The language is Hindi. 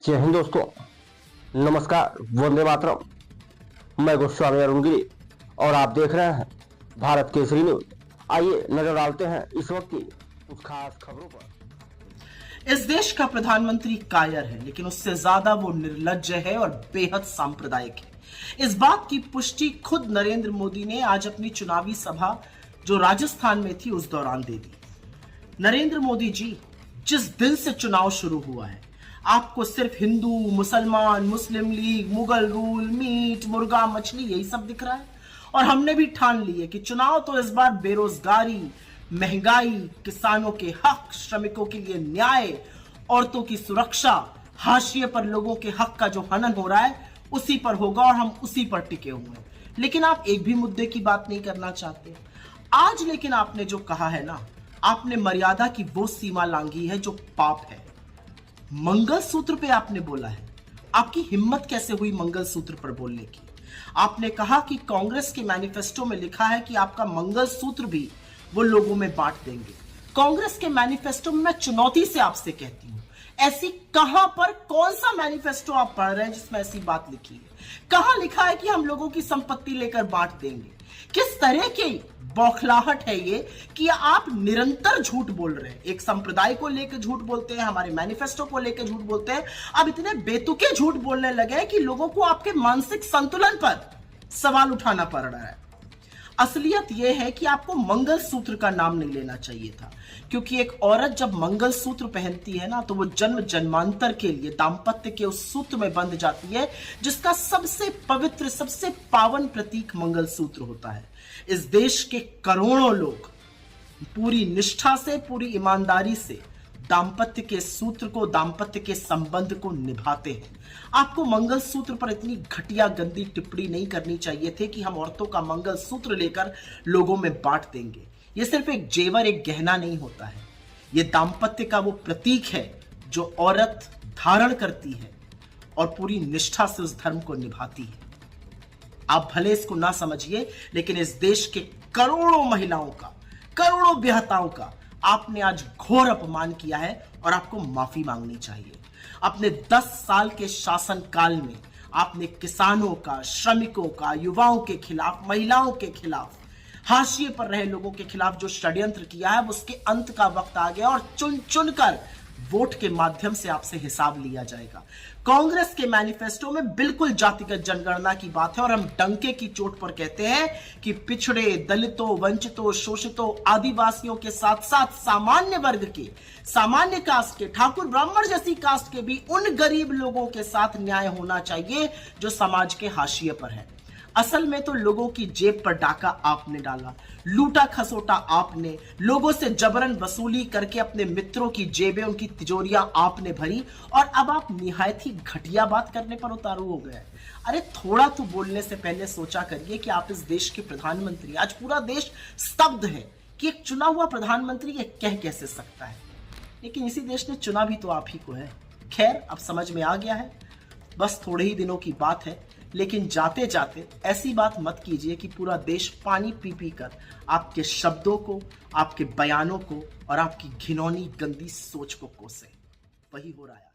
जय हिंद दोस्तों, नमस्कार, वंदे मातरम। मैं गोस्वामी अरुण गिरी और आप देख रहे हैं भारत केसरी न्यूज। आइए नजर डालते हैं इस वक्त की कुछ खास खबरों पर। इस देश का प्रधानमंत्री कायर है, लेकिन उससे ज्यादा वो निर्लज्ज है और बेहद सांप्रदायिक है। इस बात की पुष्टि खुद नरेंद्र मोदी ने आज अपनी चुनावी सभा जो राजस्थान में थी उस दौरान दे दी। नरेंद्र मोदी जी, जिस दिन से चुनाव शुरू हुआ है आपको सिर्फ हिंदू, मुसलमान, मुस्लिम लीग, मुगल रूल, मीट, मुर्गा, मछली यही सब दिख रहा है। और हमने भी ठान ली है कि चुनाव तो इस बार बेरोजगारी, महंगाई, किसानों के हक, श्रमिकों के लिए न्याय, औरतों की सुरक्षा, हाशिए पर लोगों के हक का जो हनन हो रहा है उसी पर होगा और हम उसी पर टिके हुए हैं। लेकिन आप एक भी मुद्दे की बात नहीं करना चाहते आज। लेकिन आपने जो कहा है ना, आपने मर्यादा की वो सीमा लांघी है जो पाप है। मंगलसूत्र पे आपने बोला है। आपकी हिम्मत कैसे हुई मंगलसूत्र पर बोलने की? आपने कहा कि कांग्रेस के मैनिफेस्टो में लिखा है कि आपका मंगलसूत्र भी वो लोगों में बांट देंगे। कांग्रेस के मैनिफेस्टो में मैं चुनौती से आपसे कहती हूं, ऐसी कहां पर कौन सा मैनिफेस्टो आप पढ़ रहे हैं जिसमें ऐसी बात लिखी है? कहां लिखा है कि हम लोगों की संपत्ति लेकर बांट देंगे? किस तरह की बौखलाहट है ये कि आप निरंतर झूठ बोल रहे हैं। एक संप्रदाय को लेकर झूठ बोलते हैं, हमारे मैनिफेस्टो को लेकर झूठ बोलते हैं। अब इतने बेतुके झूठ बोलने लगे हैं कि लोगों को आपके मानसिक संतुलन पर सवाल उठाना पड़ रहा है। असलियत यह है कि आपको मंगलसूत्र का नाम नहीं लेना चाहिए था, क्योंकि एक औरत जब मंगलसूत्र पहनती है ना तो वो जन्म जन्मांतर के लिए दाम्पत्य के उस सूत्र में बंध जाती है जिसका सबसे पवित्र, सबसे पावन प्रतीक मंगलसूत्र होता है। इस देश के करोड़ों लोग पूरी निष्ठा से, पूरी ईमानदारी से दाम्पत्य के सूत्र को, दाम्पत्य के संबंध को निभाते हैं। आपको मंगलसूत्र पर इतनी घटिया गंदी टिप्पणी नहीं करनी चाहिए थी कि हम औरतों का मंगलसूत्र लेकर लोगों में बांट देंगे। यह सिर्फ एक जेवर, एक गहना नहीं होता है। यह दाम्पत्य का वो प्रतीक है जो औरत धारण करती है और पूरी निष्ठा से उस धर्म को निभाती है। आप भले इसको ना समझिए, लेकिन इस देश के करोड़ों महिलाओं का, करोड़ों बेहताओं का आपने आज घोर अपमान किया है और आपको माफी मांगनी चाहिए। अपने 10 साल के शासन काल में आपने किसानों का, श्रमिकों का, युवाओं के खिलाफ, महिलाओं के खिलाफ, हाशिए पर रहे लोगों के खिलाफ जो षड्यंत्र किया है उसके अंत का वक्त आ गया और चुन चुन कर वोट के माध्यम से आपसे हिसाब लिया जाएगा। कांग्रेस के मैनिफेस्टो में बिल्कुल जातिगत जनगणना की बात है और हम डंके की चोट पर कहते हैं कि पिछड़े, दलितों, वंचितों, शोषितों, आदिवासियों के साथ साथ सामान्य वर्ग के, सामान्य कास्ट के, ठाकुर ब्राह्मण जैसी कास्ट के भी उन गरीब लोगों के साथ न्याय होना चाहिए जो समाज के हाशिए पर है। असल में तो लोगों की जेब पर डाका आपने डाला, लूटा खसोटा आपने, लोगों से जबरन वसूली करके अपने मित्रों की जेबें, उनकी तिजोरियां आपने भरी और अब आप निहायत ही घटिया बात करने पर उतारू हो गए। अरे थोड़ा तो बोलने से पहले सोचा करिए कि आप इस देश के प्रधानमंत्री। आज पूरा देश स्तब्ध है कि एक चुना हुआ प्रधानमंत्री ये कह कैसे सकता है, लेकिन इसी देश ने चुना भी तो आप ही को है। खैर, अब समझ में आ गया है, बस थोड़े ही दिनों की बात है। लेकिन जाते जाते ऐसी बात मत कीजिए कि पूरा देश पानी पी पी कर आपके शब्दों को, आपके बयानों को और आपकी घिनौनी गंदी सोच को कोसे। वही हो रहा है।